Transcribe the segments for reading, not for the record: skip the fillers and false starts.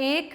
1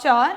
4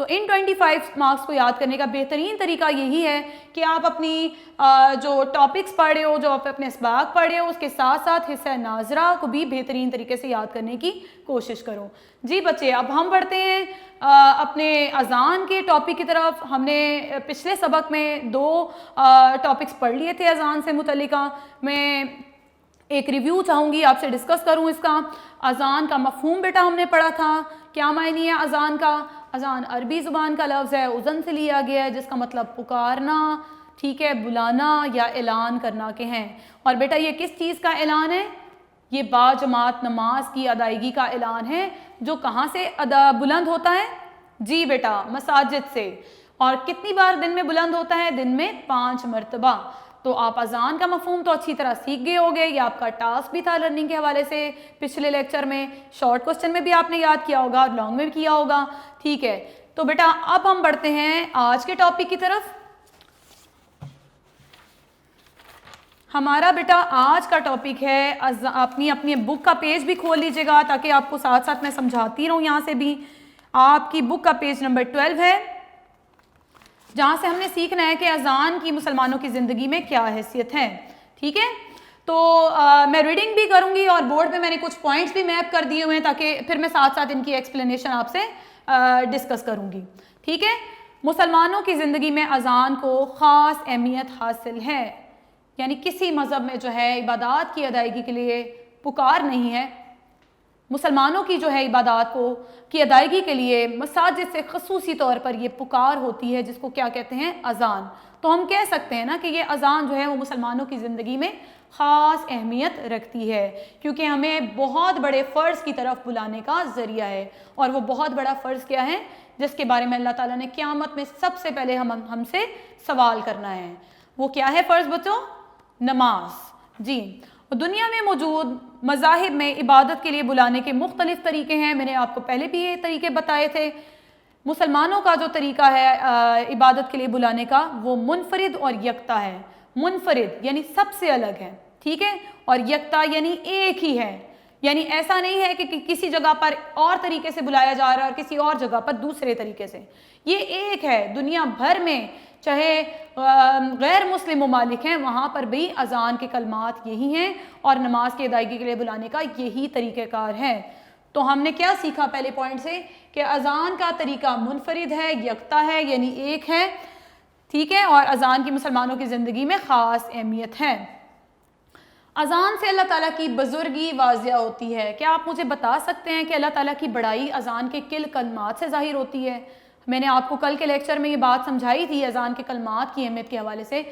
تو ان 25 مارکس کو یاد کرنے کا بہترین طریقہ یہی ہے کہ آپ اپنی جو ٹاپکس پڑھ رہے ہو، جو آپ اپنے اسباق پڑھ رہے ہو، اس کے ساتھ ساتھ حصہ ناظرہ کو بھی بہترین طریقے سے یاد کرنے کی کوشش کرو۔ جی بچے، اب ہم پڑھتے ہیں اپنے اذان کے ٹاپک کی طرف۔ ہم نے پچھلے سبق میں 2 ٹاپکس پڑھ لیے تھے اذان سے متعلقہ۔ میں ایک ریویو چاہوں گی، آپ سے ڈسکس کروں اس کا۔ اذان کا مفہوم بیٹا ہم نے پڑھا تھا، کیا معنی ہے اذان کا؟ اذان عربی زبان کا لفظ ہے، اذن سے لیا گیا ہے، جس کا مطلب پکارنا، ٹھیک ہے، بلانا یا اعلان کرنا کے ہیں۔ اور بیٹا یہ کس چیز کا اعلان ہے؟ یہ باجماعت نماز کی ادائیگی کا اعلان ہے، جو کہاں سے بلند ہوتا ہے؟ جی بیٹا، مساجد سے۔ اور کتنی بار دن میں بلند ہوتا ہے؟ دن میں 5 مرتبہ۔ تو آپ اذان کا مفہوم تو اچھی طرح سیکھ گئے ہوگے، یہ آپ کا ٹاسک بھی تھا لرننگ کے حوالے سے پچھلے لیکچر میں۔ شارٹ کوسچن میں بھی آپ نے یاد کیا ہوگا اور لانگ میں بھی کیا ہوگا، ٹھیک ہے۔ تو بیٹا اب ہم بڑھتے ہیں آج کے ٹاپک کی طرف۔ ہمارا بیٹا آج کا ٹاپک ہے، اپنی بک کا پیج بھی کھول لیجئے گا تاکہ آپ کو ساتھ ساتھ میں سمجھاتی رہوں یہاں سے بھی۔ آپ کی بک کا پیج نمبر 12 ہے، جہاں سے ہم نے سیکھنا ہے کہ اذان کی مسلمانوں کی زندگی میں کیا حیثیت ہے، ٹھیک ہے۔ تو میں ریڈنگ بھی کروں گی اور بورڈ پہ میں نے کچھ پوائنٹس بھی میپ کر دیے ہوئے ہیں تاکہ پھر میں ساتھ ساتھ ان کی ایکسپلینیشن آپ سے ڈسکس کروں گی، ٹھیک ہے۔ مسلمانوں کی زندگی میں اذان کو خاص اہمیت حاصل ہے، یعنی کسی مذہب میں جو ہے عبادات کی ادائیگی کے لیے پکار نہیں ہے۔ مسلمانوں کی جو ہے عبادات کی ادائیگی کے لیے مساجد سے خصوصی طور پر یہ پکار ہوتی ہے، جس کو کیا کہتے ہیں؟ اذان۔ تو ہم کہہ سکتے ہیں نا کہ یہ اذان جو ہے وہ مسلمانوں کی زندگی میں خاص اہمیت رکھتی ہے، کیونکہ ہمیں بہت بڑے فرض کی طرف بلانے کا ذریعہ ہے۔ اور وہ بہت بڑا فرض کیا ہے جس کے بارے میں اللہ تعالیٰ نے قیامت میں سب سے پہلے ہم سے سوال کرنا ہے؟ وہ کیا ہے فرض بچوں؟ نماز۔ جی، دنیا میں موجود مذاہب میں عبادت کے لیے بلانے کے مختلف طریقے ہیں، میں نے آپ کو پہلے بھی یہ طریقے بتائے تھے۔ مسلمانوں کا جو طریقہ ہے عبادت کے لیے بلانے کا، وہ منفرد اور یکتا ہے۔ منفرد یعنی سب سے الگ ہے، ٹھیک ہے، اور یکتا یعنی ایک ہی ہے، یعنی ایسا نہیں ہے کہ کسی جگہ پر اور طریقے سے بلایا جا رہا ہے اور کسی اور جگہ پر دوسرے طریقے سے۔ یہ ایک ہے، دنیا بھر میں چاہے غیر مسلم ممالک ہیں، وہاں پر بھی اذان کے کلمات یہی ہیں اور نماز کی ادائیگی کے لیے بلانے کا یہی طریقہ کار ہے۔ تو ہم نے کیا سیکھا پہلے پوائنٹ سے؟ کہ اذان کا طریقہ منفرد ہے، یکتا ہے، یعنی ایک ہے، ٹھیک ہے، اور اذان کی مسلمانوں کی زندگی میں خاص اہمیت ہے۔ اذان سے اللہ تعالیٰ کی بزرگی واضح ہوتی ہے۔ کیا آپ مجھے بتا سکتے ہیں کہ اللہ تعالیٰ کی بڑائی اذان کے کن کلمات سے ظاہر ہوتی ہے؟ میں نے آپ کو کل کے لیکچر میں یہ بات سمجھائی تھی اذان کے کلمات کی اہمیت کے حوالے سے۔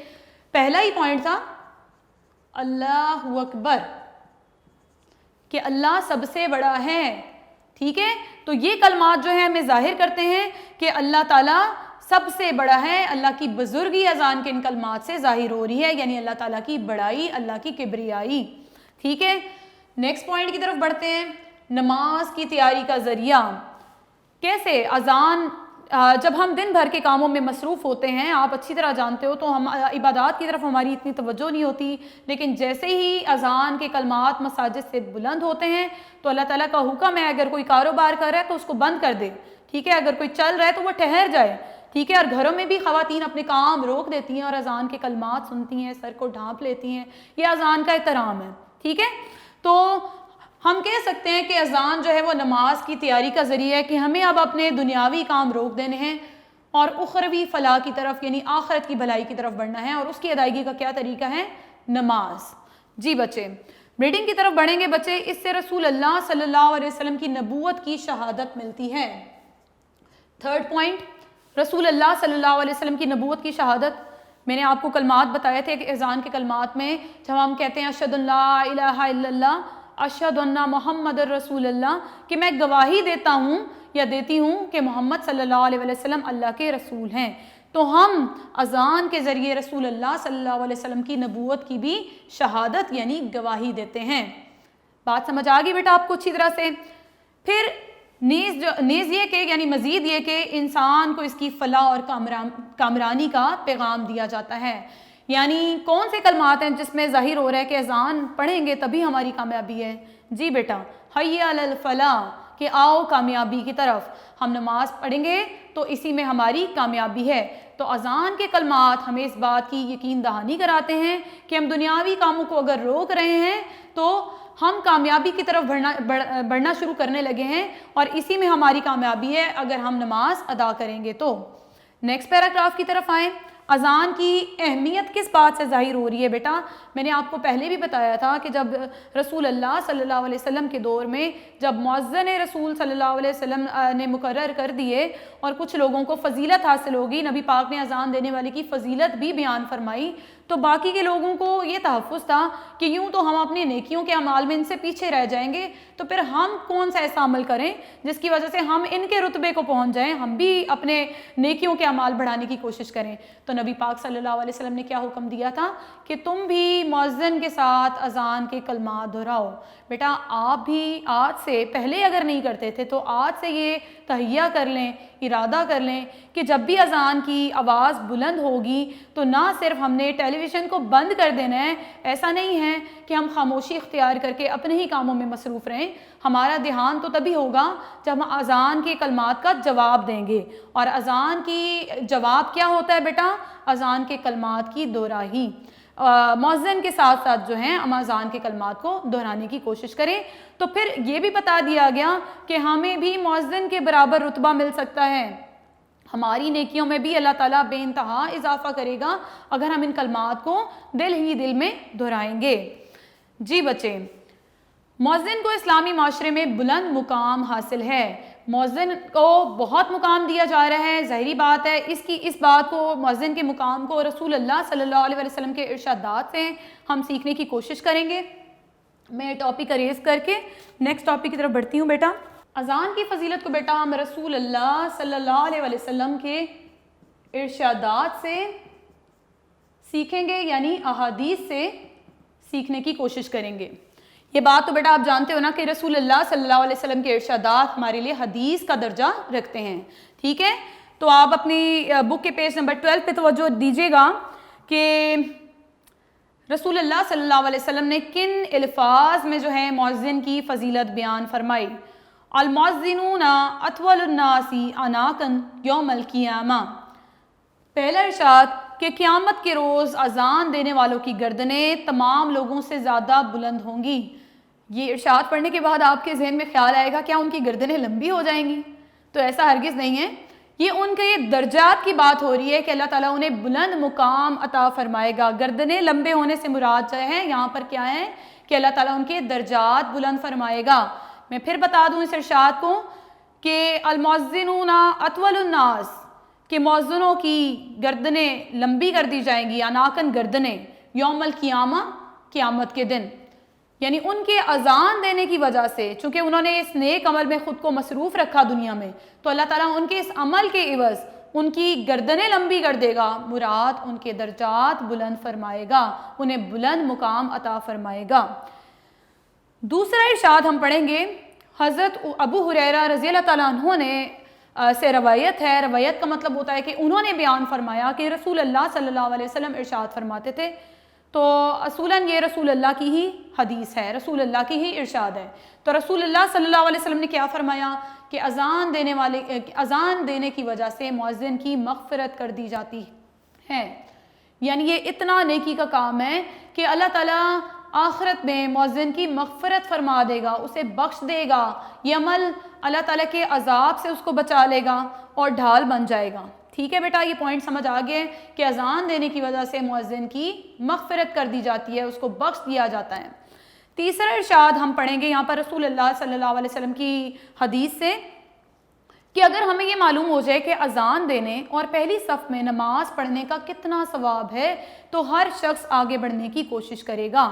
پہلا ہی پوائنٹ تھا اللہ اکبر، کہ اللہ سب سے بڑا ہے، ٹھیک ہے۔ تو یہ کلمات جو ہیں ہمیں ظاہر کرتے ہیں کہ اللہ تعالیٰ سب سے بڑا ہے، اللہ کی بزرگی اذان کے ان کلمات سے ظاہر ہو رہی ہے، یعنی اللہ تعالیٰ کی بڑائی، اللہ کی کبریائی، ٹھیک ہے۔ نیکسٹ پوائنٹ کی طرف بڑھتے ہیں، نماز کی تیاری کا ذریعہ۔ کیسے؟ اذان جب ہم دن بھر کے کاموں میں مصروف ہوتے ہیں، آپ اچھی طرح جانتے ہو، تو ہم عبادات کی طرف ہماری اتنی توجہ نہیں ہوتی، لیکن جیسے ہی اذان کے کلمات مساجد سے بلند ہوتے ہیں تو اللہ تعالیٰ کا حکم ہے اگر کوئی کاروبار کر رہا ہے تو اس کو بند کر دے، ٹھیک ہے، اگر کوئی چل رہا ہے تو وہ ٹھہر جائے، ٹھیک ہے۔ اور گھروں میں بھی خواتین اپنے کام روک دیتی ہیں اور اذان کے کلمات سنتی ہیں، سر کو ڈھانپ لیتی ہیں، یہ اذان کا احترام ہے، ٹھیک ہے۔ تو ہم کہہ سکتے ہیں کہ اذان جو ہے وہ نماز کی تیاری کا ذریعہ ہے، کہ ہمیں اب اپنے دنیاوی کام روک دینے ہیں اور اخروی فلاح کی طرف یعنی آخرت کی بھلائی کی طرف بڑھنا ہے، اور اس کی ادائیگی کا کیا طریقہ ہے؟ نماز۔ جی بچے، ریڈنگ کی طرف بڑھیں گے بچے۔ اس سے رسول اللہ صلی اللہ علیہ وسلم کی نبوت کی شہادت ملتی ہے۔ تھرڈ پوائنٹ، رسول اللہ صلی اللہ علیہ وسلم کی نبوت کی شہادت۔ میں نے آپ کو کلمات بتائے تھے کہ اذان کے کلمات میں جب ہم کہتے ہیں اشہد ان لا الہ الا اللہ، اشہد ان محمد رسول اللہ، کہ میں گواہی دیتا ہوں یا دیتی ہوں کہ محمد صلی اللہ علیہ وسلم اللہ کے رسول ہیں، تو ہم اذان کے ذریعے رسول اللہ صلی اللہ علیہ وسلم کی نبوت کی بھی شہادت یعنی گواہی دیتے ہیں۔ بات سمجھ آ گئی بیٹا آپ کو اچھی طرح سے؟ پھر نیز یہ کہ یعنی مزید یہ کہ انسان کو اس کی فلاح اور کامرانی کا پیغام دیا جاتا ہے۔ یعنی کون سے کلمات ہیں جس میں ظاہر ہو رہا ہے کہ اذان پڑھیں گے تبھی ہماری کامیابی ہے؟ جی بیٹا، حی علی الفلاح، کہ آؤ کامیابی کی طرف، ہم نماز پڑھیں گے تو اسی میں ہماری کامیابی ہے۔ تو اذان کے کلمات ہمیں اس بات کی یقین دہانی کراتے ہیں کہ ہم دنیاوی کاموں کو اگر روک رہے ہیں تو ہم کامیابی کی طرف بڑھنا شروع کرنے لگے ہیں، اور اسی میں ہماری کامیابی ہے اگر ہم نماز ادا کریں گے تو۔ نیکسٹ پیراگراف کی طرف آئیں۔ اذان کی اہمیت کس بات سے ظاہر ہو رہی ہے بیٹا؟ میں نے آپ کو پہلے بھی بتایا تھا کہ جب رسول اللہ صلی اللہ علیہ وسلم کے دور میں جب مؤذن رسول صلی اللہ علیہ وسلم نے مقرر کر دیے اور کچھ لوگوں کو فضیلت حاصل ہوگی، نبی پاک نے اذان دینے والے کی فضیلت بھی بیان فرمائی، تو باقی کے لوگوں کو یہ تحفظ تھا کہ یوں تو ہم اپنی نیکیوں کے اعمال میں ان سے پیچھے رہ جائیں گے، تو پھر ہم کون سا ایسا عمل کریں جس کی وجہ سے ہم ان کے رتبے کو پہنچ جائیں، ہم بھی اپنے نیکیوں کے اعمال بڑھانے کی کوشش کریں۔ تو نبی پاک صلی اللہ علیہ وسلم نے کیا حکم دیا تھا کہ تم بھی مؤذن کے ساتھ اذان کے کلمات دہراؤ۔ بیٹا آپ بھی آج سے، پہلے اگر نہیں کرتے تھے تو آج سے یہ تہیہ کر لیں، ارادہ کر لیں کہ جب بھی اذان کی آواز بلند ہوگی تو نہ صرف ہم نے ٹیلی ویژن کو بند کر دینا ہے، ایسا نہیں ہے کہ ہم خاموشی اختیار کر کے اپنے ہی کاموں میں مصروف رہیں، ہمارا دھیان تو تبھی ہوگا جب ہم اذان کے کلمات کا جواب دیں گے، اور اذان کی جواب کیا ہوتا ہے بیٹا؟ اذان کے کلمات کی دہرائی۔ مؤذن کے ساتھ ساتھ جو ہیں ہم اذان کے کلمات کو دہرانے کی کوشش کریں۔ تو پھر یہ بھی بتا دیا گیا کہ ہمیں بھی مؤذن کے برابر رتبہ مل سکتا ہے، ہماری نیکیوں میں بھی اللہ تعالیٰ بے انتہا اضافہ کرے گا اگر ہم ان کلمات کو دل ہی دل میں دہرائیں گے۔ جی بچے، مؤذن کو اسلامی معاشرے میں بلند مقام حاصل ہے، مؤذن کو بہت مقام دیا جا رہا ہے، ظاہری بات ہے اس بات کو، مؤذن کے مقام کو رسول اللہ صلی اللہ علیہ وسلم کے ارشادات سے ہم سیکھنے کی کوشش کریں گے۔ میں ٹاپک اریز کر کے نیکسٹ ٹاپک کی طرف بڑھتی ہوں بیٹا۔ اذان کی فضیلت کو بیٹا ہم رسول اللہ صلی اللہ علیہ وسلم کے ارشادات سے سیکھیں گے، یعنی احادیث سے سیکھنے کی کوشش کریں گے۔ یہ بات تو بیٹا آپ جانتے ہو نا کہ رسول اللہ صلی اللہ علیہ وسلم کے ارشادات ہمارے لیے حدیث کا درجہ رکھتے ہیں، ٹھیک ہے؟ تو آپ اپنی بک کے پیج نمبر 12 پہ توجہ دیجیے گا کہ رسول اللہ صلی اللہ علیہ وسلم نے کن الفاظ میں جو ہے مؤذن کی فضیلت بیان فرمائی۔ المؤذنون اطول الناس اعناقا یوم القیامہ، پہلا ارشاد کہ قیامت کے روز اذان دینے والوں کی گردنیں تمام لوگوں سے زیادہ بلند ہوں گی۔ یہ ارشاد پڑھنے کے بعد آپ کے ذہن میں خیال آئے گا کیا ان کی گردنیں لمبی ہو جائیں گی؟ تو ایسا ہرگز نہیں ہے، یہ ان کے درجات کی بات ہو رہی ہے کہ اللہ تعالیٰ انہیں بلند مقام عطا فرمائے گا۔ گردنیں لمبے ہونے سے مراد جو ہے یہاں پر کیا ہے کہ اللہ تعالیٰ ان کے درجات بلند فرمائے گا۔ میں پھر بتا دوں اس ارشاد کو کہ المؤذنون اطول الناس، کہ مؤذنوں کی گردنیں لمبی کر دی جائیں گی، اناکن گردنیں، یوم القیامہ، قیامت کے دن، یعنی ان کے اذان دینے کی وجہ سے، چونکہ انہوں نے اس نیک عمل میں خود کو مصروف رکھا دنیا میں، تو اللہ تعالیٰ ان کے اس عمل کے عوض ان کی گردنیں لمبی کر دے گا، مراد ان کے درجات بلند فرمائے گا، انہیں بلند مقام عطا فرمائے گا۔ دوسرا ارشاد ہم پڑھیں گے، حضرت ابو ہریرہ رضی اللہ تعالیٰ عنہ نے سے روایت ہے، روایت کا مطلب ہوتا ہے کہ انہوں نے بیان فرمایا کہ رسول اللہ صلی اللہ علیہ وسلم ارشاد فرماتے تھے، تو اصولاً یہ رسول اللہ کی ہی حدیث ہے، رسول اللہ کی ہی ارشاد ہے۔ تو رسول اللہ صلی اللہ علیہ وسلم نے کیا فرمایا کہ اذان دینے کی وجہ سے مؤذن کی مغفرت کر دی جاتی ہے، یعنی یہ اتنا نیکی کا کام ہے کہ اللہ تعالیٰ آخرت میں مؤذن کی مغفرت فرما دے گا، اسے بخش دے گا، یہ عمل اللہ تعالیٰ کے عذاب سے اس کو بچا لے گا اور ڈھال بن جائے گا۔ ٹھیک ہے بیٹا، یہ پوائنٹ سمجھ آ گئے کہ اذان دینے کی وجہ سے مؤذن کی مغفرت کر دی جاتی ہے، اس کو بخش دیا جاتا ہے۔ تیسرا ارشاد ہم پڑھیں گے یہاں پر رسول اللہ صلی اللہ علیہ وسلم کی حدیث سے کہ اگر ہمیں یہ معلوم ہو جائے کہ اذان دینے اور پہلی صف میں نماز پڑھنے کا کتنا ثواب ہے تو ہر شخص آگے بڑھنے کی کوشش کرے گا،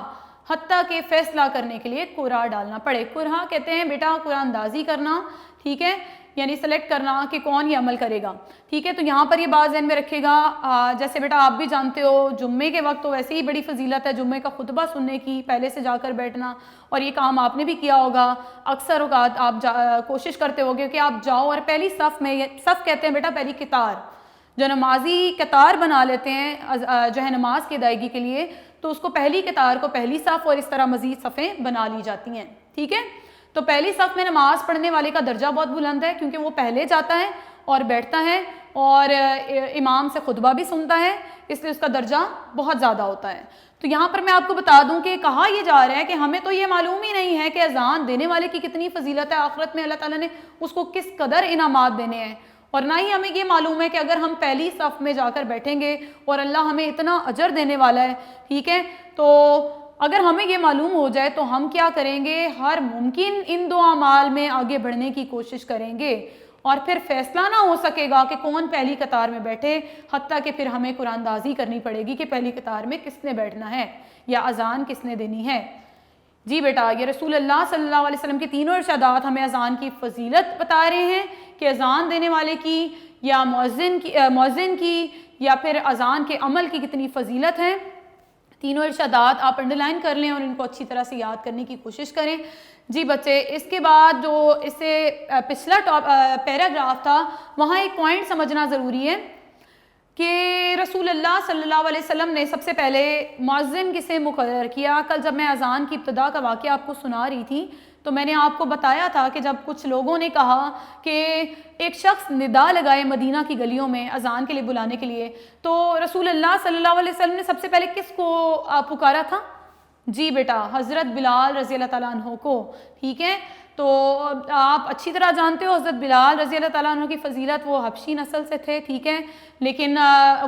حتیٰ کہ فیصلہ کرنے کے لیے قرعہ ڈالنا پڑے۔ قرعہ کہتے ہیں بیٹا قرعہ اندازی کرنا، ٹھیک ہے، یعنی سلیکٹ کرنا کہ کون یہ عمل کرے گا، ٹھیک ہے۔ تو یہاں پر یہ بات ذہن میں رکھے گا، جیسے بیٹا آپ بھی جانتے ہو جمعے کے وقت تو ویسے ہی بڑی فضیلت ہے جمعے کا خطبہ سننے کی، پہلے سے جا کر بیٹھنا، اور یہ کام آپ نے بھی کیا ہوگا، اکثر اوقات آپ کوشش کرتے ہوگے کہ آپ جاؤ اور پہلی صف میں، صف کہتے ہیں بیٹا پہلی قطار، جو نمازی قطار بنا لیتے ہیں جو ہے نماز کی ادائیگی کے لیے، تو اس کو پہلی قطار کو پہلی صف اور اس طرح مزید صفیں بنا لی جاتی ہیں، ٹھیک ہے۔ تو پہلی صف میں نماز پڑھنے والے کا درجہ بہت بلند ہے کیونکہ وہ پہلے جاتا ہے اور بیٹھتا ہے اور امام سے خطبہ بھی سنتا ہے، اس لیے اس کا درجہ بہت زیادہ ہوتا ہے۔ تو یہاں پر میں آپ کو بتا دوں کہ کہا یہ جا رہا ہے کہ ہمیں تو یہ معلوم ہی نہیں ہے کہ اذان دینے والے کی کتنی فضیلت ہے، آخرت میں اللہ تعالیٰ نے اس کو کس قدر انعامات دینے ہیں، اور نہ ہی ہمیں یہ معلوم ہے کہ اگر ہم پہلی صف میں جا کر بیٹھیں گے اور اللہ ہمیں اتنا اجر دینے والا ہے، ٹھیک ہے، تو اگر ہمیں یہ معلوم ہو جائے تو ہم کیا کریں گے، ہر ممکن ان دو اعمال میں آگے بڑھنے کی کوشش کریں گے، اور پھر فیصلہ نہ ہو سکے گا کہ کون پہلی قطار میں بیٹھے، حتیٰ کہ پھر ہمیں قرآن دازی کرنی پڑے گی کہ پہلی قطار میں کس نے بیٹھنا ہے یا اذان کس نے دینی ہے۔ جی بیٹا، یہ رسول اللہ صلی اللہ علیہ وسلم کے تینوں ارشادات ہمیں اذان کی فضیلت بتا رہے ہیں کہ اذان دینے والے کی یا مؤذن کی یا پھر اذان کے عمل کی کتنی فضیلت ہے۔ تینوں ارشادات آپ انڈر لائن کر لیں اور ان کو اچھی طرح سے یاد کرنے کی کوشش کریں۔ جی بچے، اس کے بعد جو اس سے پچھلا پیراگراف تھا وہاں ایک پوائنٹ سمجھنا ضروری ہے کہ رسول اللہ صلی اللہ علیہ وسلم نے سب سے پہلے مؤذن کسے مقرر کیا۔ کل جب میں اذان کی ابتدا کا واقعہ آپ کو سنا رہی تھی تو میں نے آپ کو بتایا تھا کہ جب کچھ لوگوں نے کہا کہ ایک شخص ندا لگائے مدینہ کی گلیوں میں اذان کے لیے بلانے کے لیے، تو رسول اللہ صلی اللہ علیہ وسلم نے سب سے پہلے کس کو پکارا تھا؟ جی بیٹا، حضرت بلال رضی اللہ تعالیٰ عنہ کو، ٹھیک ہے۔ تو آپ اچھی طرح جانتے ہو حضرت بلال رضی اللہ تعالیٰ عنہ کی فضیلت، وہ حبشی نسل سے تھے، ٹھیک ہے، لیکن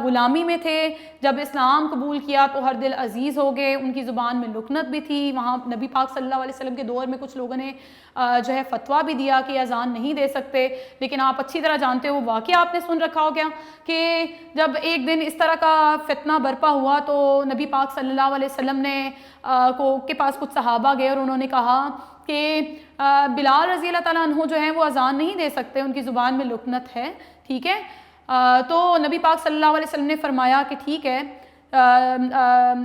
غلامی میں تھے۔ جب اسلام قبول کیا تو ہر دل عزیز ہو گئے، ان کی زبان میں لکنت بھی تھی۔ وہاں نبی پاک صلی اللہ علیہ وسلم کے دور میں کچھ لوگوں نے جو ہے فتویٰ بھی دیا کہ اذان نہیں دے سکتے، لیکن آپ اچھی طرح جانتے ہو، واقعہ آپ نے سن رکھا ہو گیا کہ جب ایک دن اس طرح کا فتنہ برپا ہوا تو نبی پاک صلی اللہ علیہ وسلم نے کے پاس کچھ صحابہ گئے اور انہوں نے کہا کہ بلال رضی اللہ تعالیٰ عنہ جو ہیں وہ اذان نہیں دے سکتے، ان کی زبان میں لکنت ہے، ٹھیک ہے۔ تو نبی پاک صلی اللہ علیہ وسلم نے فرمایا کہ ٹھیک ہے،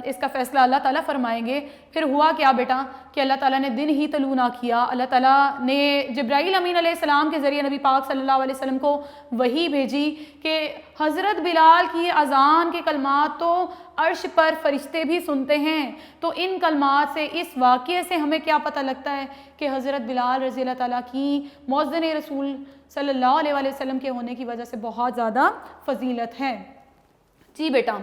اس کا فیصلہ اللہ تعالیٰ فرمائیں گے۔ پھر ہوا کیا بیٹا کہ اللہ تعالیٰ نے دن ہی طلوع نہ کیا، اللہ تعالیٰ نے جبرائیل امین علیہ السلام کے ذریعے نبی پاک صلی اللہ علیہ وسلم کو وحی بھیجی کہ حضرت بلال کی اذان کے کلمات تو عرش پر فرشتے بھی سنتے ہیں۔ تو ان کلمات سے، اس واقعے سے ہمیں کیا پتہ لگتا ہے کہ حضرت بلال رضی اللہ تعالیٰ کی مؤذن رسول صلی اللہ علیہ وسلم کے ہونے کی وجہ سے بہت زیادہ فضیلت ہے۔ جی بیٹا،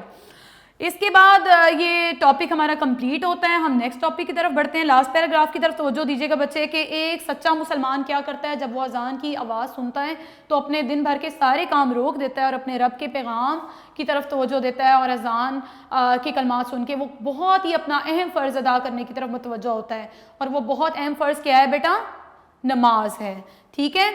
اس کے بعد یہ ٹاپک ہمارا کمپلیٹ ہوتا ہے، ہم نیکسٹ ٹاپک کی طرف بڑھتے ہیں۔ لاسٹ پیراگراف کی طرف توجہ دیجیے گا بچے کہ ایک سچا مسلمان کیا کرتا ہے جب وہ اذان کی آواز سنتا ہے تو اپنے دن بھر کے سارے کام روک دیتا ہے اور اپنے رب کے پیغام کی طرف توجہ دیتا ہے، اور اذان کے کلمات سن کے وہ بہت ہی اپنا اہم فرض ادا کرنے کی طرف متوجہ ہوتا ہے، اور وہ بہت اہم فرض کیا ہے بیٹا؟ نماز ہے، ٹھیک ہے۔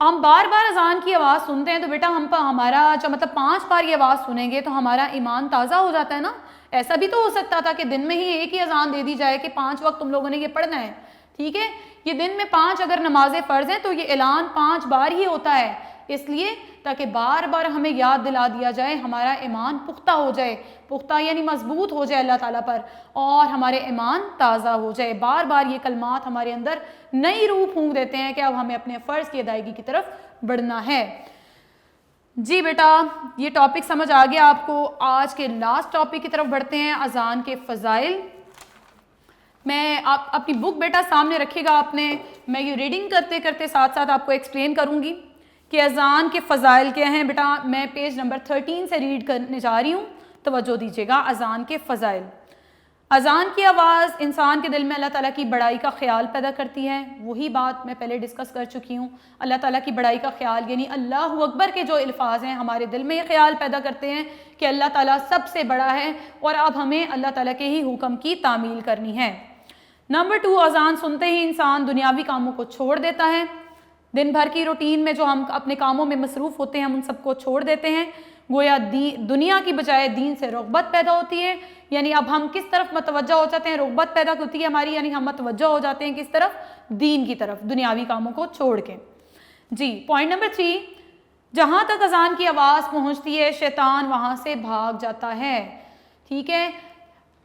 ہم بار بار اذان کی آواز سنتے ہیں تو بیٹا ہمارا جو 5 بار یہ آواز سنیں گے تو ہمارا ایمان تازہ ہو جاتا ہے نا۔ ایسا بھی تو ہو سکتا تھا کہ دن میں ہی ایک ہی اذان دے دی جائے کہ 5 وقت تم لوگوں نے یہ پڑھنا ہے، ٹھیک ہے۔ یہ دن میں 5 اگر نمازیں فرض ہیں تو یہ اعلان 5 بار ہی ہوتا ہے، اس لیے تاکہ بار بار ہمیں یاد دلا دیا جائے، ہمارا ایمان پختہ ہو جائے، پختہ یعنی مضبوط ہو جائے اللہ تعالیٰ پر، اور ہمارے ایمان تازہ ہو جائے۔ بار بار یہ کلمات ہمارے اندر نئی روح پھونک دیتے ہیں کہ اب ہمیں اپنے فرض کی ادائیگی کی طرف بڑھنا ہے۔ جی بیٹا، یہ ٹاپک سمجھ آ گیا آپ کو۔ آج کے لاسٹ ٹاپک کی طرف بڑھتے ہیں، اذان کے فضائل۔ آپ اپنی بک بیٹا سامنے رکھے گا آپ نے، میں یہ ریڈنگ کرتے کرتے ساتھ ساتھ آپ کو ایکسپلین کروں گی کہ اذان کے فضائل کیا ہیں۔ بیٹا میں پیج نمبر 13 سے ریڈ کرنے جا رہی ہوں، توجہ دیجیے گا۔ اذان کے فضائل۔ اذان کی آواز انسان کے دل میں اللہ تعالیٰ کی بڑائی کا خیال پیدا کرتی ہے، وہی بات میں پہلے ڈسکس کر چکی ہوں۔ اللہ تعالیٰ کی بڑائی کا خیال یعنی اللہ اکبر کے جو الفاظ ہیں ہمارے دل میں یہ خیال پیدا کرتے ہیں کہ اللہ تعالیٰ سب سے بڑا ہے اور اب ہمیں اللہ تعالیٰ کے ہی حکم کی تعمیل کرنی ہے۔ نمبر 2، اذان سنتے ہی انسان دنیاوی کاموں کو چھوڑ دیتا ہے۔ دن بھر کی روٹین میں جو ہم اپنے کاموں میں مصروف ہوتے ہیں ہم ان سب کو چھوڑ دیتے ہیں، گویا دنیا کی بجائے دین سے رغبت پیدا ہوتی ہے، یعنی اب ہم کس طرف متوجہ ہو جاتے ہیں، رغبت پیدا ہوتی ہے ہماری، یعنی ہم متوجہ ہو جاتے ہیں کس طرف؟ دین کی طرف، دنیاوی کاموں کو چھوڑ کے۔ جی پوائنٹ نمبر 3، جہاں تک اذان کی آواز پہنچتی ہے شیطان وہاں سے بھاگ جاتا ہے، ٹھیک ہے۔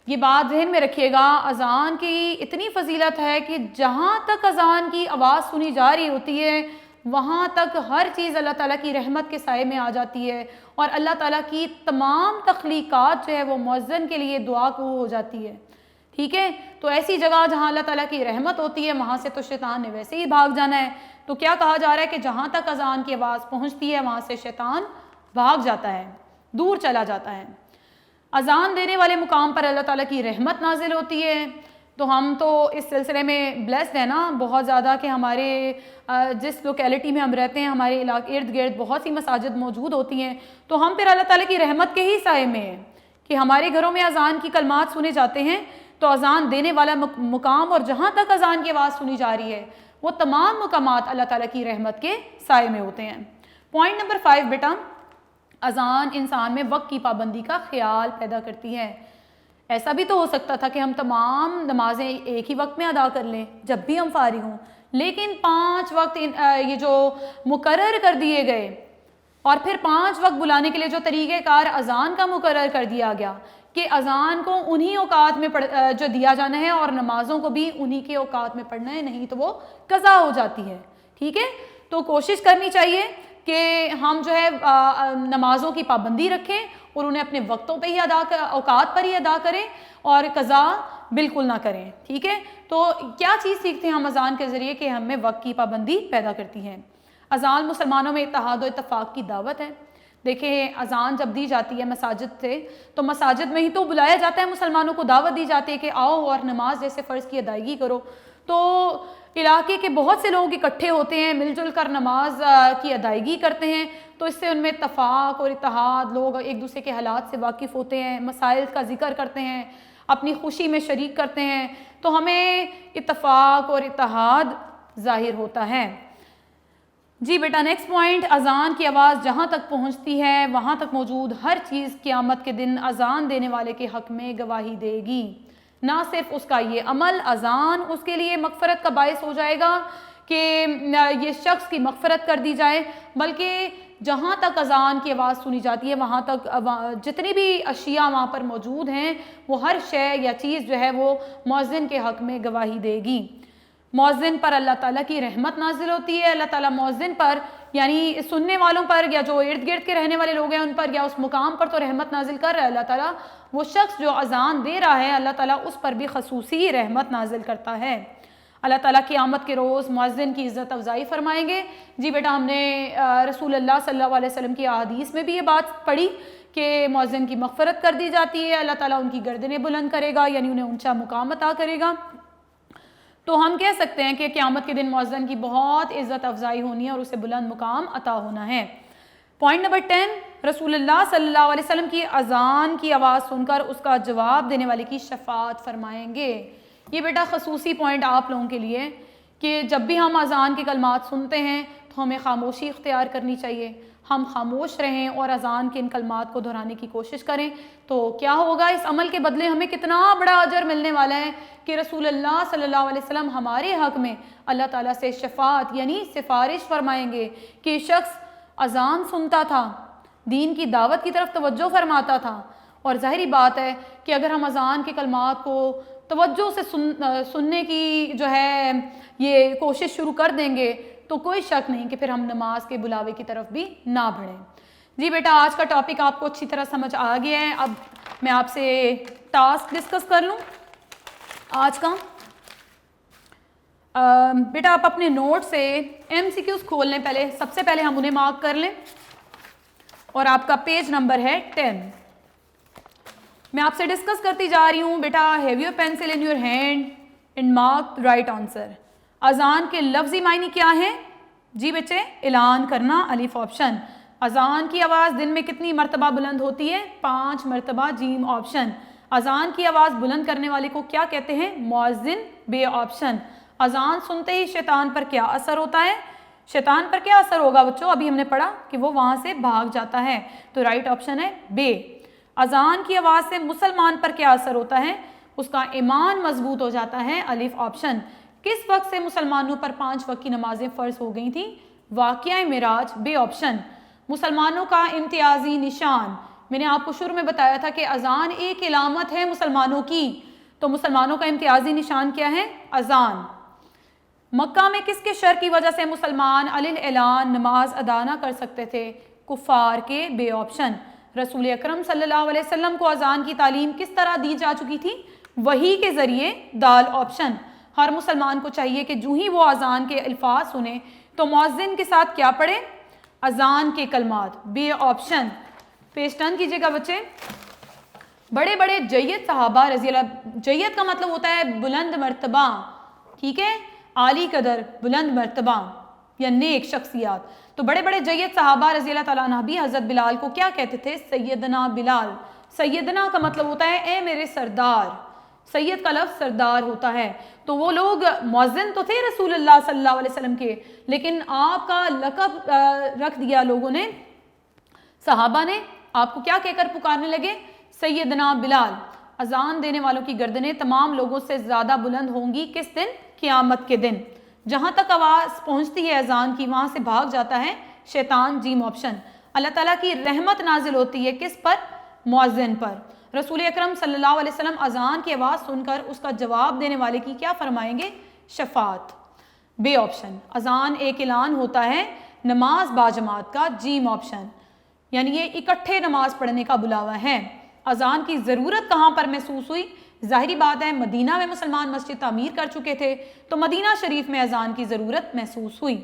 یہ بات ذہن میں رکھیے گا، اذان کی اتنی فضیلت ہے کہ جہاں تک اذان کی آواز سنی جا رہی ہوتی ہے وہاں تک ہر چیز اللہ تعالیٰ کی رحمت کے سائے میں آ جاتی ہے، اور اللہ تعالیٰ کی تمام تخلیقات جو ہے وہ مؤذن کے لیے دعا کو ہو جاتی ہے، ٹھیک ہے، تو ایسی جگہ جہاں اللہ تعالیٰ کی رحمت ہوتی ہے وہاں سے تو شیطان نے ویسے ہی بھاگ جانا ہے. تو کیا کہا جا رہا ہے کہ جہاں تک اذان کی آواز پہنچتی ہے وہاں سے شیطان بھاگ جاتا ہے، دور چلا جاتا ہے. اذان دینے والے مقام پر اللہ تعالیٰ کی رحمت نازل ہوتی ہے. تو ہم تو اس سلسلے میں بلیسڈ ہیں نا بہت زیادہ کہ ہمارے جس لوکیلٹی میں ہم رہتے ہیں ہمارے علاقے ارد گرد بہت سی مساجد موجود ہوتی ہیں. تو ہم پھر اللہ تعالیٰ کی رحمت کے ہی سائے میں ہیں کہ ہمارے گھروں میں اذان کی کلمات سنے جاتے ہیں. تو اذان دینے والا مقام اور جہاں تک اذان کی آواز سنی جا رہی ہے وہ تمام مقامات اللہ تعالیٰ کی رحمت کے سائے میں ہوتے ہیں. پوائنٹ نمبر 5 بیٹا، اذان انسان میں وقت کی پابندی کا خیال پیدا کرتی ہے. ایسا بھی تو ہو سکتا تھا کہ ہم تمام نمازیں ایک ہی وقت میں ادا کر لیں جب بھی ہم فارغ ہوں، لیکن 5 وقت یہ جو مقرر کر دیے گئے اور پھر 5 وقت بلانے کے لیے جو طریقہ کار اذان کا مقرر کر دیا گیا کہ اذان کو انہی اوقات میں جو دیا جانا ہے اور نمازوں کو بھی انہی کے اوقات میں پڑھنا ہے، نہیں تو وہ قضا ہو جاتی ہے. ٹھیک ہے، تو کوشش کرنی چاہیے کہ ہم جو ہے نمازوں کی پابندی رکھیں اور انہیں اپنے وقتوں پہ ہی اوقات پر ہی ادا کریں اور قضا بالکل نہ کریں. ٹھیک ہے، تو کیا چیز سیکھتے ہیں ہم اذان کے ذریعے کہ ہمیں وقت کی پابندی پیدا کرتی ہے. اذان مسلمانوں میں اتحاد و اتفاق کی دعوت ہے. دیکھیں اذان جب دی جاتی ہے مساجد سے تو مساجد میں ہی تو بلایا جاتا ہے، مسلمانوں کو دعوت دی جاتی ہے کہ آؤ اور نماز جیسے فرض کی ادائیگی کرو. تو علاقے کے بہت سے لوگ اکٹھے ہوتے ہیں، مل جل کر نماز کی ادائیگی کرتے ہیں. تو اس سے ان میں اتفاق اور اتحاد، لوگ ایک دوسرے کے حالات سے واقف ہوتے ہیں، مسائل کا ذکر کرتے ہیں، اپنی خوشی میں شریک کرتے ہیں. تو ہمیں اتفاق اور اتحاد ظاہر ہوتا ہے. جی بیٹا نیکسٹ پوائنٹ، اذان کی آواز جہاں تک پہنچتی ہے وہاں تک موجود ہر چیز قیامت کے دن اذان دینے والے کے حق میں گواہی دے گی. نہ صرف اس کا یہ عمل اذان اس کے لیے مغفرت کا باعث ہو جائے گا کہ یہ شخص کی مغفرت کر دی جائے، بلکہ جہاں تک اذان کی آواز سنی جاتی ہے وہاں تک جتنی بھی اشیاء وہاں پر موجود ہیں وہ ہر شے یا چیز جو ہے وہ مؤذن کے حق میں گواہی دے گی. مؤذن پر اللہ تعالیٰ کی رحمت نازل ہوتی ہے. اللہ تعالیٰ مؤذن پر یعنی سننے والوں پر یا جو ارد گرد کے رہنے والے لوگ ہیں ان پر یا اس مقام پر تو رحمت نازل کر رہا ہے اللہ تعالیٰ. وہ شخص جو اذان دے رہا ہے اللہ تعالیٰ اس پر بھی خصوصی رحمت نازل کرتا ہے. اللہ تعالیٰ قیامت کے روز مؤذن کی عزت افزائی فرمائیں گے. جی بیٹا ہم نے رسول اللہ صلی اللہ علیہ وسلم کی احادیث میں بھی یہ بات پڑھی کہ مؤذن کی مغفرت کر دی جاتی ہے، اللہ تعالیٰ ان کی گردنیں بلند کرے گا یعنی انہیں اونچا مقام عطا کرے گا. تو ہم کہہ سکتے ہیں کہ قیامت کے دن مؤذن کی بہت عزت افزائی ہونی ہے اور اسے بلند مقام عطا ہونا ہے. پوائنٹ نمبر 10، رسول اللہ صلی اللہ علیہ وسلم کی اذان کی آواز سن کر اس کا جواب دینے والے کی شفاعت فرمائیں گے. یہ بیٹا خصوصی پوائنٹ آپ لوگوں کے لیے کہ جب بھی ہم اذان کے کلمات سنتے ہیں تو ہمیں خاموشی اختیار کرنی چاہیے. ہم خاموش رہیں اور اذان کے ان کلمات کو دہرانے کی کوشش کریں تو کیا ہوگا، اس عمل کے بدلے ہمیں کتنا بڑا اجر ملنے والا ہے کہ رسول اللہ صلی اللہ علیہ وسلم ہمارے حق میں اللہ تعالیٰ سے شفاعت یعنی سفارش فرمائیں گے کہ شخص اذان سنتا تھا، دین کی دعوت کی طرف توجہ فرماتا تھا. اور ظاہری بات ہے کہ اگر ہم اذان کے کلمات کو توجہ سے سننے کی جو ہے یہ کوشش شروع کر دیں گے تو کوئی شک نہیں کہ پھر ہم نماز کے بلاوے کی طرف بھی نہ بڑھیں. جی بیٹا آج کا ٹاپک آپ کو اچھی طرح سمجھ آ گیا ہے. اب میں آپ سے ٹاسک ڈسکس کر لوں آج کا. بیٹا آپ اپنے نوٹ سے MCQs کھول لیں، پہلے سب سے پہلے ہم انہیں مارک کر لیں اور آپ کا پیج نمبر ہے 10. میں آپ سے ڈسکس کرتی جا رہی ہوں بیٹا have your pencil in your hand and mark right answer. اذان کے لفظی معنی کیا ہیں؟ جی بچے اعلان کرنا، الف آپشن. اذان کی آواز دن میں کتنی مرتبہ بلند ہوتی ہے؟ 5 مرتبہ، جیم آپشن. اذان کی آواز بلند کرنے والے کو کیا کہتے ہیں؟ مؤذن، بے آپشن. اذان سنتے ہی شیطان پر کیا اثر ہوتا ہے؟ شیطان پر کیا اثر ہوگا بچوں؟ ابھی ہم نے پڑھا کہ وہ وہاں سے بھاگ جاتا ہے، تو رائٹ آپشن ہے بے. اذان کی آواز سے مسلمان پر کیا اثر ہوتا ہے؟ اس کا ایمان مضبوط ہو جاتا ہے، الف آپشن. کس وقت سے مسلمانوں پر 5 وقت کی نمازیں فرض ہو گئی تھیں؟ واقعہ معراج، بے آپشن. مسلمانوں کا امتیازی نشان، میں نے آپ کو شروع میں بتایا تھا کہ اذان ایک علامت ہے مسلمانوں کی، تو مسلمانوں کا امتیازی نشان کیا ہے؟ اذان. مکہ میں کس کے شر کی وجہ سے مسلمان علی الاعلان نماز ادا نہ کر سکتے تھے؟ کفار کے، بے آپشن. رسول اکرم صلی اللہ علیہ وسلم کو اذان کی تعلیم کس طرح دی جا چکی تھی؟ وحی کے ذریعے دال آپشن. ہر مسلمان کو چاہیے کہ جو ہی وہ اذان کے الفاظ سنے تو مؤذن کے ساتھ کیا پڑھے؟ اذان کے کلمات. بے آپشن. پیج ٹرن کیجئے گا بچے. بڑے بڑے جید صحابہ رضی اللہ، جید کا مطلب ہوتا ہے بلند مرتبہ، ٹھیک ہے، عالی قدر، بلند مرتبہ یا نیک شخصیات. تو بڑے بڑے جید صحابہ رضی اللہ تعالیٰ عنہ بھی حضرت بلال کو کیا کہتے تھے؟ سیدنا بلال. سیدنا کا مطلب ہوتا ہے اے میرے سردار. سید کا لفظ سردار ہوتا ہے. تو وہ لوگ مؤذن تو تھے رسول اللہ صلی اللہ علیہ وسلم کے، لیکن آپ کا لقب رکھ دیا لوگوں نے، صحابہ نے آپ کو کیا کہہ کر پکارنے لگے؟ سیدنا بلال. اذان دینے والوں کی گردنیں تمام لوگوں سے زیادہ بلند ہوں گی کس دن؟ قیامت کے دن. جہاں تک آواز پہنچتی ہے اذان کی وہاں سے بھاگ جاتا ہے شیطان. جیم آپشن. اللہ تعالیٰ کی رحمت نازل ہوتی ہے کس پر؟ مؤذن پر. رسول اکرم صلی اللہ علیہ وسلم اذان کی آواز سن کر اس کا جواب دینے والے کی کیا فرمائیں گے؟ شفاعت. بے آپشن. اذان ایک اعلان ہوتا ہے نماز باجماعت کا. جیم آپشن. یعنی یہ اکٹھے نماز پڑھنے کا بلاوا ہے. اذان کی ضرورت کہاں پر محسوس ہوئی؟ ظاہری بات ہے مدینہ میں مسلمان مسجد تعمیر کر چکے تھے تو مدینہ شریف میں اذان کی ضرورت محسوس ہوئی.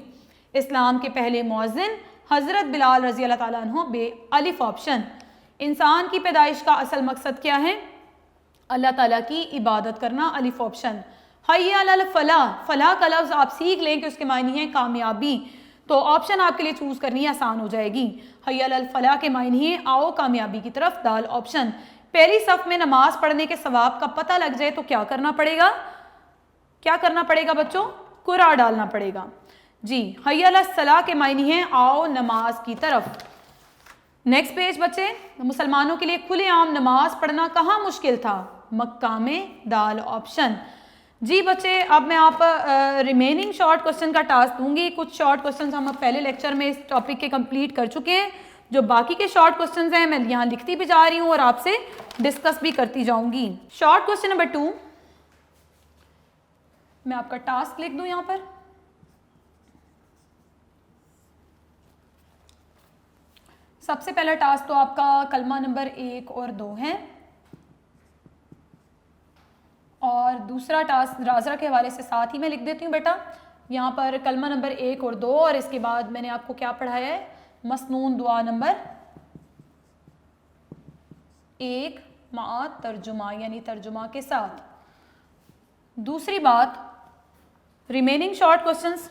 اسلام کے پہلے مؤذن حضرت بلال رضی اللہ تعالیٰ عنہ. بے الف آپشن. انسان کی پیدائش کا اصل مقصد کیا ہے؟ اللہ تعالیٰ کی عبادت کرنا. الف آپشن. حی علی الفلاح. فلاح کا لفظ آپ سیکھ لیں کہ اس کے معنی ہے کامیابی، تو آپشن آپ کے لیے چوز کرنی آسان ہو جائے گی. حی علی الفلاح کے معنی ہے آؤ کامیابی کی طرف. دال آپشن. پہلی صف میں نماز پڑھنے کے ثواب کا پتہ لگ جائے تو کیا کرنا پڑے گا؟ کیا کرنا پڑے گا بچوں؟ قرعہ ڈالنا پڑے گا. جی. حی علی الصلاح کے معنی ہے آؤ نماز کی طرف. نیکسٹ پیج بچے. مسلمانوں کے لیے کھلے عام نماز پڑھنا کہاں مشکل تھا؟ مکہ میں. دال آپشن. جی بچے اب میں آپ ریمیننگ شارٹ کوسچن کا ٹاسک دوں گی. کچھ شارٹ کوسچنز ہم پہلے لیکچر میں اس ٹاپک کے کمپلیٹ کر چکے ہیں. جو باقی کے شارٹ کوسچنز ہیں میں یہاں لکھتی بھی جا رہی ہوں اور آپ سے ڈسکس بھی کرتی جاؤں گی. شارٹ کوسچن نمبر 2 میں آپ کا ٹاسک لکھ دوں یہاں پر. سب سے پہلا ٹاسک تو آپ کا کلمہ نمبر 1 اور 2 ہے، اور دوسرا ٹاسک رازرہ کے حوالے سے ساتھ ہی میں لکھ دیتی ہوں بیٹا. یہاں پر کلمہ نمبر 1 اور 2 اور اس کے بعد میں نے آپ کو کیا پڑھایا ہے؟ مسنون دعا نمبر 1 مع ترجمہ، یعنی ترجمہ کے ساتھ. دوسری بات remaining short questions.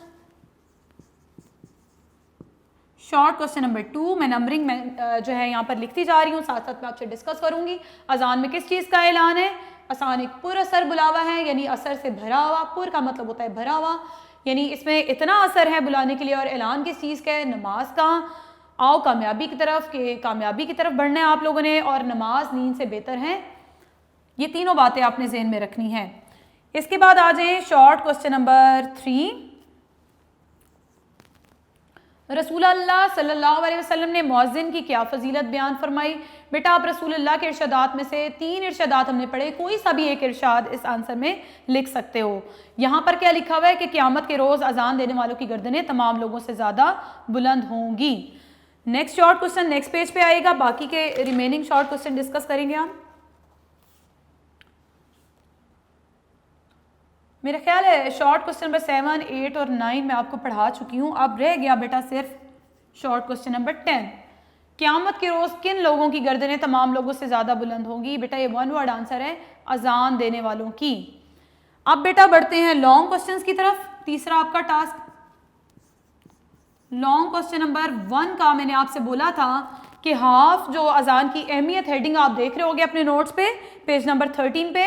Short question number 2 میں نمبرنگ میں جو ہے یہاں پر لکھتی جا رہی ہوں، ساتھ ساتھ میں آپ سے ڈسکس کروں گی. اذان میں کس چیز کا اعلان ہے؟ اذان ایک پر اثر بلاوا ہے، یعنی اثر سے بھرا ہوا. پر کا مطلب ہوتا ہے بھرا ہوا، یعنی اس میں اتنا اثر ہے بلانے کے لیے. اور اعلان کس چیز کا ہے؟ نماز کا. آؤ کامیابی کی طرف، کہ کامیابی کی طرف بڑھنا ہے آپ لوگوں نے، اور نماز نیند سے بہتر ہے. یہ تینوں باتیں آپ نے ذہن میں رکھنی ہیں. اس کے بعد آ جائیں شارٹ کوسچن نمبر 3. رسول اللہ صلی اللہ علیہ وسلم نے مؤذن کی کیا فضیلت بیان فرمائی؟ بیٹا آپ رسول اللہ کے ارشادات میں سے 3 ارشادات ہم نے پڑھے، کوئی سا بھی ایک ارشاد اس آنسر میں لکھ سکتے ہو. یہاں پر کیا لکھا ہوا ہے کہ قیامت کے روز اذان دینے والوں کی گردنیں تمام لوگوں سے زیادہ بلند ہوں گی. Next short question next page پہ آئے گا. باقی کے ریمیننگ شارٹ کوسچن ڈسکس کریں گے ہم. میرا خیال ہے شارٹ کوسچن نمبر 7 8 اور 9 میں آپ کو پڑھا چکی ہوں. اب رہ گیا بیٹا صرف شارٹ کوسچن نمبر 10. قیامت کے روز کن لوگوں کی گردنیں تمام لوگوں سے زیادہ بلند ہوں گی؟ بیٹا یہ 1 ورڈ آنسر ہے، اذان دینے والوں کی. اب بیٹا بڑھتے ہیں لانگ کوسچنز کی طرف. تیسرا آپ کا ٹاسک لانگ کوسچن نمبر 1 کا میں نے آپ سے بولا تھا کہ ہاف جو اذان کی اہمیت ہیڈنگ آپ دیکھ رہے ہوگے اپنے نوٹس پہ پیج نمبر 13 پہ.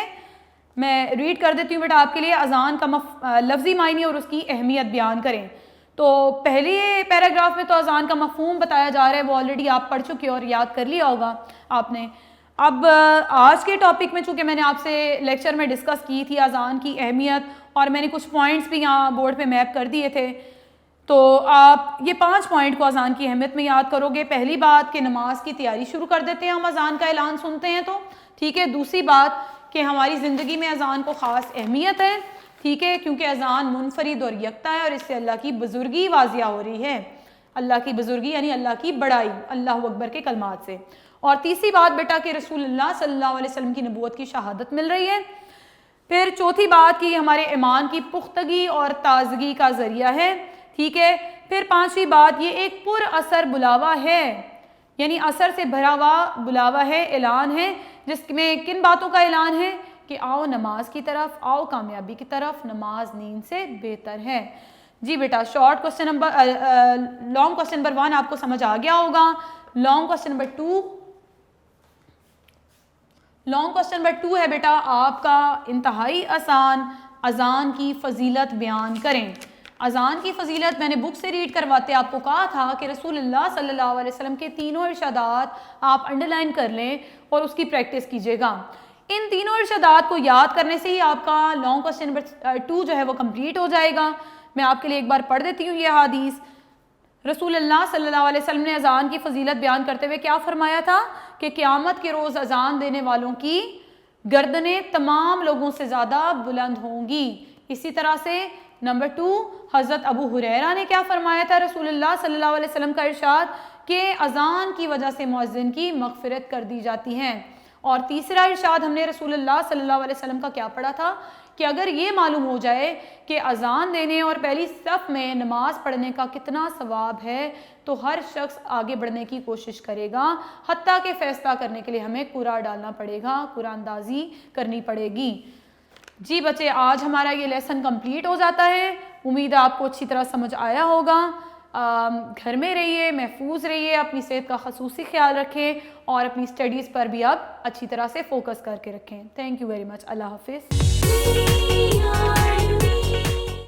میں ریڈ کر دیتی ہوں بیٹا آپ کے لیے. اذان کا لفظی معنی اور اس کی اہمیت بیان کریں. تو پہلے پیراگراف میں تو اذان کا مفہوم بتایا جا رہا ہے، وہ آلریڈی آپ پڑھ چکے اور یاد کر لیا ہوگا آپ نے. اب آج کے ٹاپک میں چونکہ میں نے آپ سے لیکچر میں ڈسکس کی تھی اذان کی اہمیت، اور میں نے کچھ پوائنٹس بھی یہاں بورڈ پہ میپ کر دیے تھے، تو آپ یہ 5 پوائنٹ کو اذان کی اہمیت میں یاد کرو گے. پہلی بات کہ نماز کی تیاری شروع کر دیتے ہیں ہم اذان کا اعلان سنتے ہیں تو، ٹھیک ہے. دوسری بات کہ ہماری زندگی میں اذان کو خاص اہمیت ہے، ٹھیک ہے، کیونکہ اذان منفرد اور یکتا ہے اور اس سے اللہ کی بزرگی واضح ہو رہی ہے. اللہ کی بزرگی یعنی اللہ کی بڑائی، اللہ اکبر کے کلمات سے. اور تیسری بات بیٹا کہ رسول اللہ صلی اللہ علیہ وسلم کی نبوت کی شہادت مل رہی ہے. پھر چوتھی بات کی ہمارے ایمان کی پختگی اور تازگی کا ذریعہ ہے، ٹھیک ہے۔ پھر پانچویں بات یہ ایک پر اثر بلاوا ہے، یعنی اثر سے بھرا ہوا بلاوا ہے، اعلان ہے، جس میں کن باتوں کا اعلان ہے کہ آؤ نماز کی طرف، آؤ کامیابی کی طرف، نماز نیند سے بہتر ہے۔ جی بیٹا short question number long question number 1 آپ کو سمجھ آ گیا ہوگا۔ لانگ کوسچن نمبر 2 ہے بیٹا آپ کا انتہائی آسان، اذان کی فضیلت بیان کریں۔ اذان کی فضیلت میں نے بک سے ریڈ کرواتے آپ کو کہا تھا کہ رسول اللہ صلی اللہ علیہ وسلم کے تینوں ارشادات آپ انڈرلائن کر لیں اور اس کی پریکٹس کیجیے گا۔ ان تینوں ارشادات کو یاد کرنے سے ہی آپ کا لانگ کوسچن نمبر 2 جو ہے وہ کمپلیٹ ہو جائے گا۔ میں آپ کے لیے ایک بار پڑھ دیتی ہوں یہ حدیث۔ رسول اللہ صلی اللہ علیہ وسلم نے اذان کی فضیلت بیان کرتے ہوئے کیا فرمایا تھا کہ قیامت کے روز اذان دینے والوں کی گردنیں تمام لوگوں سے زیادہ بلند ہوں گی۔ اسی طرح سے نمبر 2 حضرت ابو ہریرہ نے کیا فرمایا تھا رسول اللہ صلی اللہ علیہ وسلم کا ارشاد کہ اذان کی وجہ سے مؤذن کی مغفرت کر دی جاتی ہے۔ اور تیسرا ارشاد ہم نے رسول اللہ صلی اللہ علیہ وسلم کا کیا پڑھا تھا کہ اگر یہ معلوم ہو جائے کہ اذان دینے اور پہلی صف میں نماز پڑھنے کا کتنا ثواب ہے تو ہر شخص آگے بڑھنے کی کوشش کرے گا، حتیٰ کہ فیصلہ کرنے کے لیے ہمیں قرعہ ڈالنا پڑے گا، قرعہ اندازی کرنی پڑے گی۔ جی بچے آج ہمارا یہ لیسن کمپلیٹ ہو جاتا ہے، امید ہے آپ کو اچھی طرح سمجھ آیا ہوگا۔ گھر میں رہیے، محفوظ رہیے، اپنی صحت کا خصوصی خیال رکھیں اور اپنی اسٹڈیز پر بھی آپ اچھی طرح سے فوکس کر کے رکھیں۔ تھینک یو ویری مچ، اللہ حافظ۔